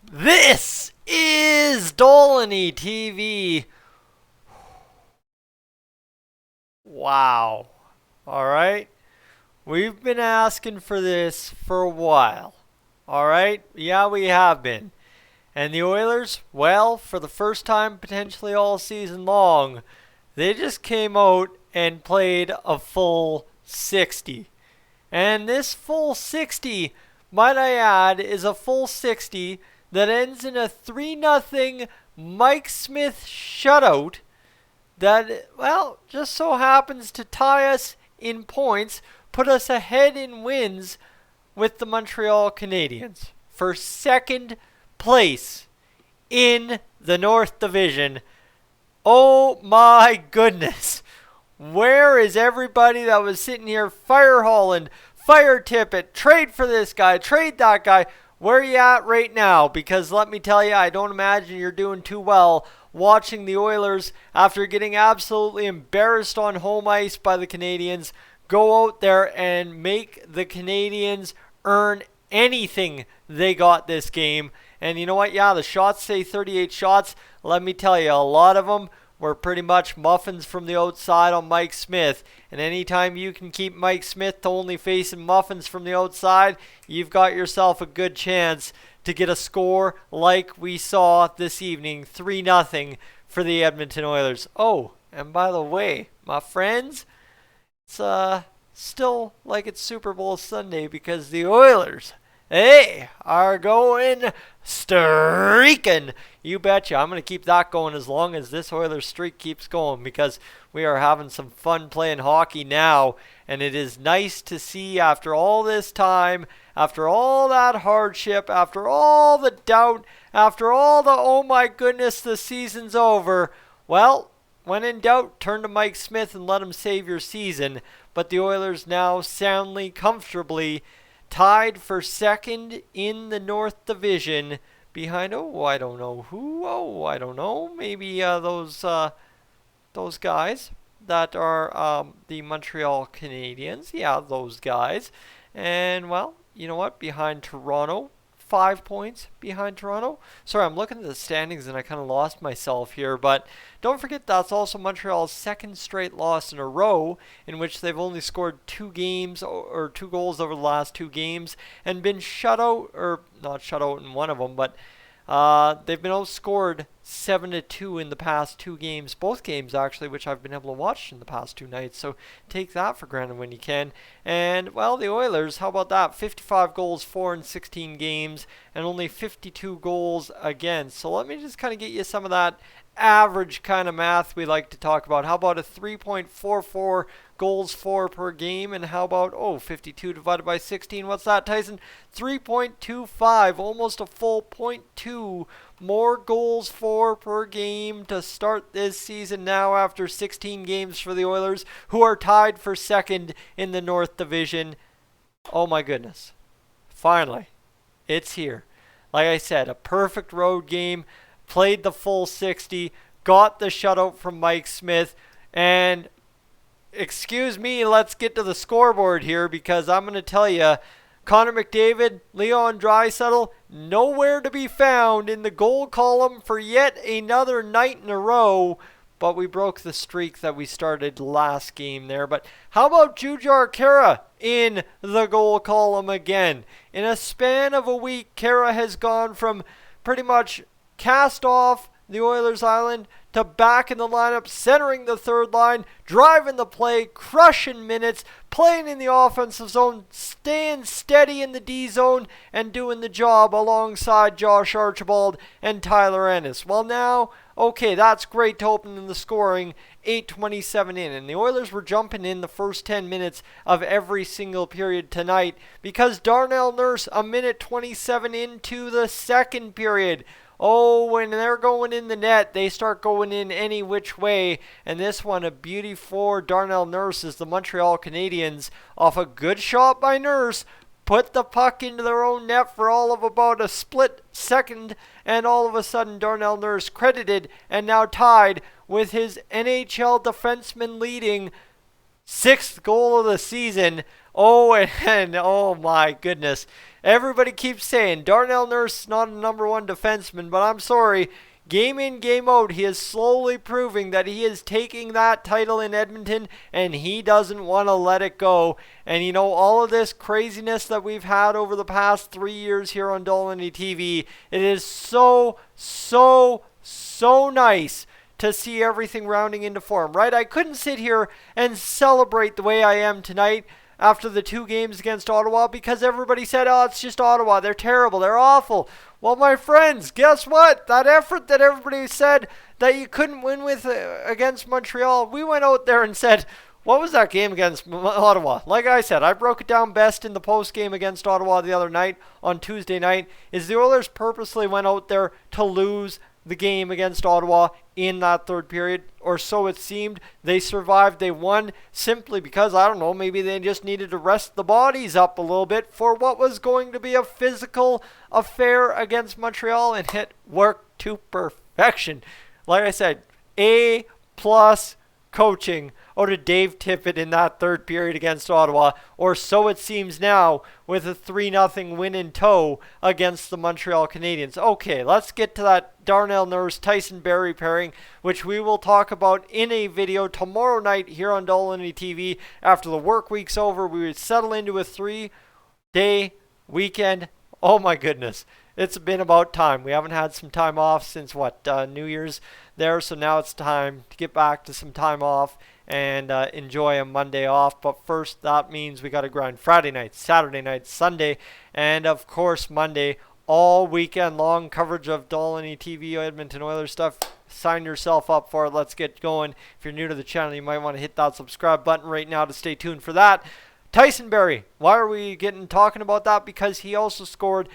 This is Dolany TV. Wow. All right. We've been asking for this for a while. All right. Yeah, we have been. And the Oilers, well, for the first time potentially all season long, they just came out and played a full 60. And this full 60, might I add, is a full 60 that ends in a 3-0 Mike Smith shutout that, well, just so happens to tie us in points, put us ahead in wins with the Montreal Canadiens for second place in the North Division. Oh my goodness. Where is everybody that was sitting here fire hauling, fire tippet, trade for this guy, trade that guy? Where are you at right now? Because let me tell you, I don't imagine you're doing too well watching the Oilers after getting absolutely embarrassed on home ice by the Canadiens go out there and make the Canadiens earn anything they got this game. And you know what? Yeah, the shots say 38 shots. Let me tell you, a lot of them were pretty much muffins from the outside on Mike Smith. And anytime you can keep Mike Smith to only facing muffins from the outside, you've got yourself a good chance to get a score like we saw this evening, 3-0 for the Edmonton Oilers. Oh, and by the way, my friends, it's still like it's Super Bowl Sunday because the Oilers, they are going streaking. You betcha. I'm going to keep that going as long as this Oilers streak keeps going because we are having some fun playing hockey now. And it is nice to see after all this time, after all that hardship, after all the doubt, after all the oh my goodness, the season's over. Well, when in doubt, turn to Mike Smith and let him save your season. But the Oilers now soundly, comfortably tied for second in the North Division behind, I don't know who. I don't know. Maybe those guys that are the Montreal Canadiens. Yeah, those guys. And, well, you know what? Behind Toronto. 5 points behind Toronto. Sorry, I'm looking at the standings and I kind of lost myself here, but don't forget that's also Montreal's second straight loss in a row in which they've only scored 2 goals over the last 2 games and been shut out, or not shut out in one of them, but they've been outscored 7-2 in the past 2 games, both games actually, which I've been able to watch in the past 2 nights. So take that for granted when you can. And, well, the Oilers, how about that? 55 goals, 4 in 16 games, and only 52 goals against. So let me just kind of get you some of that average kind of math we like to talk about. How about a 3.44 goals for per game? And how about, 52 divided by 16? What's that, Tyson? 3.25, almost a full .2 more goals for per game to start this season now after 16 games for the Oilers, who are tied for second in the North Division. Oh my goodness. Finally, it's here. Like I said, a perfect road game. Played the full 60, got the shutout from Mike Smith, and excuse me, let's get to the scoreboard here because I'm going to tell you, Connor McDavid, Leon Draisaitl, nowhere to be found in the goal column for yet another night in a row, but we broke the streak that we started last game there. But how about Jujhar Khaira in the goal column again? In a span of a week, Khaira has gone from pretty much cast off the Oilers Island to back in the lineup, centering the third line, driving the play, crushing minutes, playing in the offensive zone, staying steady in the D zone, and doing the job alongside Josh Archibald and Tyler Ennis. Well, now, okay, that's great to open in the scoring, 8:27 in, and the Oilers were jumping in the first 10 minutes of every single period tonight because Darnell Nurse, a minute 27 into the second period. When they're going in the net, they start going in any which way. And this one, a beauty for Darnell Nurse as the Montreal Canadiens, off a good shot by Nurse, put the puck into their own net for all of about a split second. And all of a sudden, Darnell Nurse credited and now tied with his NHL defenseman leading 6th goal of the season. Oh, and oh my goodness. Everybody keeps saying Darnell Nurse is not a number one defenseman, but I'm sorry. Game in, game out, he is slowly proving that he is taking that title in Edmonton and he doesn't want to let it go. And you know, all of this craziness that we've had over the past 3 years here on Dolany TV, it is so nice to see everything rounding into form, right? I couldn't sit here and celebrate the way I am tonight after the 2 games against Ottawa because everybody said, oh, it's just Ottawa. They're terrible. They're awful. Well, my friends, guess what? That effort that everybody said that you couldn't win with against Montreal, we went out there and said, what was that game against Ottawa? Like I said, I broke it down best in the post game against Ottawa the other night on Tuesday night, is the Oilers purposely went out there to lose the game against Ottawa in that third period, or so it seemed. They survived, they won simply because, I don't know, maybe they just needed to rest the bodies up a little bit for what was going to be a physical affair against Montreal, and it worked to perfection. Like I said, A+ coaching out of Dave Tippett in that third period against Ottawa, or so it seems now with a 3-0 win in tow against the Montreal Canadiens. Okay, let's get to that Darnell Nurse Tyson Barrie pairing, which we will talk about in a video tomorrow night here on Dolany TV. After the work week's over, we would settle into a 3-day weekend. Oh my goodness. It's been about time. We haven't had some time off since New Year's there, so now it's time to get back to some time off and enjoy a Monday off. But first, that means we got to grind Friday night, Saturday night, Sunday, and of course Monday. All weekend long coverage of Dolany TV Edmonton Oilers stuff. Sign yourself up for it. Let's get going. If you're new to the channel, you might want to hit that subscribe button right now to stay tuned for that. Tyson Barrie, why are we talking about that? Because he also scored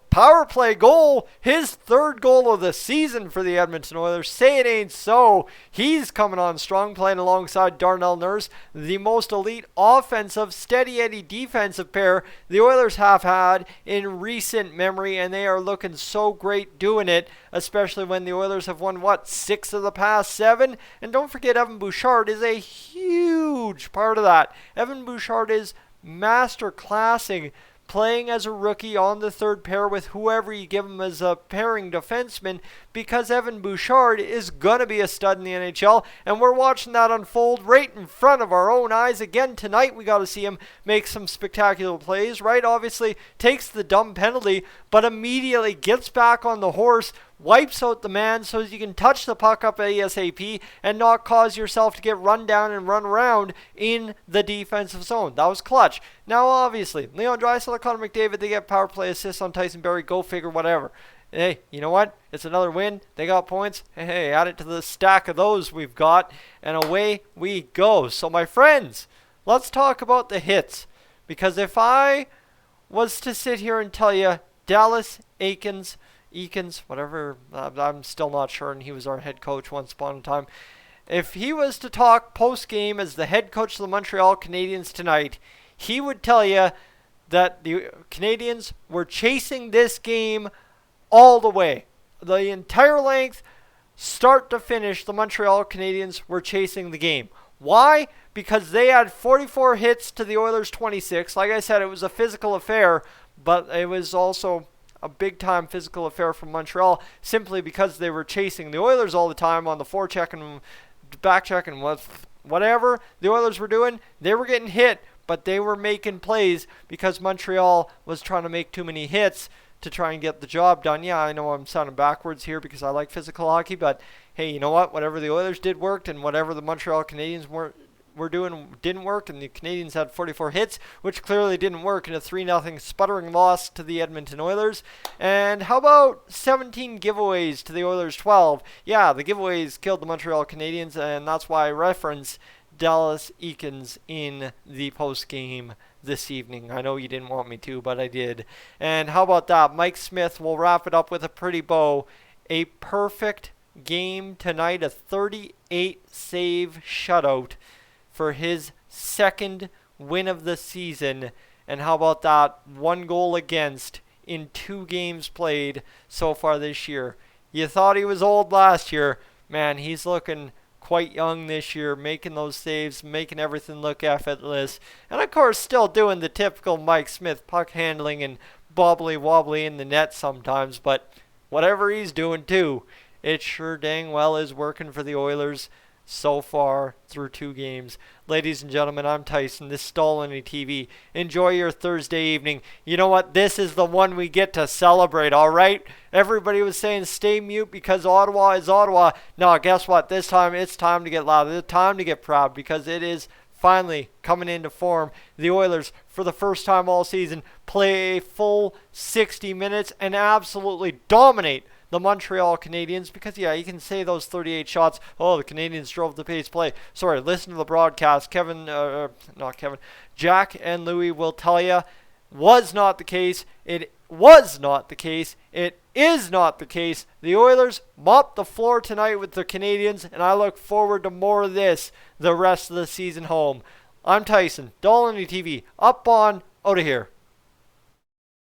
power play goal, his 3rd goal of the season for the Edmonton Oilers. Say it ain't so. He's coming on strong, playing alongside Darnell Nurse, the most elite offensive, steady Eddie defensive pair the Oilers have had in recent memory, and they are looking so great doing it, especially when the Oilers have won, 6 of the past 7? And don't forget, Evan Bouchard is a huge part of that. Evan Bouchard is master classing playing as a rookie on the third pair with whoever you give him as a pairing defenseman, because Evan Bouchard is going to be a stud in the NHL, and we're watching that unfold right in front of our own eyes. Again tonight, we got to see him make some spectacular plays, right? Obviously takes the dumb penalty, but immediately gets back on the horse, wipes out the man so you can touch the puck up ASAP and not cause yourself to get run down and run around in the defensive zone. That was clutch. Now, obviously, Leon Draisaitl, Connor McDavid, they get power play assists on Tyson Barrie. Go figure, whatever. Hey, you know what? It's another win. They got points. Hey, add it to the stack of those we've got, and away we go. So, my friends, let's talk about the hits. Because if I was to sit here and tell you Dallas Eakins, whatever, I'm still not sure, and he was our head coach once upon a time. If he was to talk post-game as the head coach of the Montreal Canadiens tonight, he would tell you that the Canadiens were chasing this game all the way. The entire length, start to finish, the Montreal Canadiens were chasing the game. Why? Because they had 44 hits to the Oilers' 26. Like I said, it was a physical affair, but it was also a big-time physical affair from Montreal simply because they were chasing the Oilers all the time on the forecheck and backcheck and whatever the Oilers were doing. They were getting hit, but they were making plays because Montreal was trying to make too many hits to try and get the job done. Yeah, I know I'm sounding backwards here because I like physical hockey, but hey, you know what? Whatever the Oilers did worked, and whatever the Montreal Canadiens were doing didn't work, and the Canadiens had 44 hits, which clearly didn't work in a 3-0 sputtering loss to the Edmonton Oilers. And how about 17 giveaways to the Oilers 12? Yeah, the giveaways killed the Montreal Canadiens, and that's why I reference Dallas Eakins in the post-game this evening. I know you didn't want me to, but I did. And how about that? Mike Smith will wrap it up with a pretty bow. A perfect game tonight, a 38-save shutout for his 2nd win of the season. And how about that? 1 goal against in 2 games played so far this year. You thought he was old last year. Man, he's looking quite young this year, making those saves, making everything look effortless. And of course, still doing the typical Mike Smith puck handling and bobbly wobbly in the net sometimes. But whatever he's doing too, it sure dang well is working for the Oilers so far through 2 games. Ladies and gentlemen, I'm Tyson. This is Stolen TV. Enjoy your Thursday evening. You know what? This is the one we get to celebrate, all right? Everybody was saying stay mute because Ottawa is Ottawa. No, guess what? This time it's time to get loud. It's time to get proud because it is finally coming into form. The Oilers, for the first time all season, play a full 60 minutes and absolutely dominate the Montreal Canadiens, because yeah, you can say those 38 shots, oh, the Canadiens drove the pace play. Sorry, listen to the broadcast. Jack and Louie will tell you, was not the case. It was not the case. It is not the case. The Oilers mopped the floor tonight with the Canadiens, and I look forward to more of this the rest of the season home. I'm Tyson, Dolany TV, up on, out of here.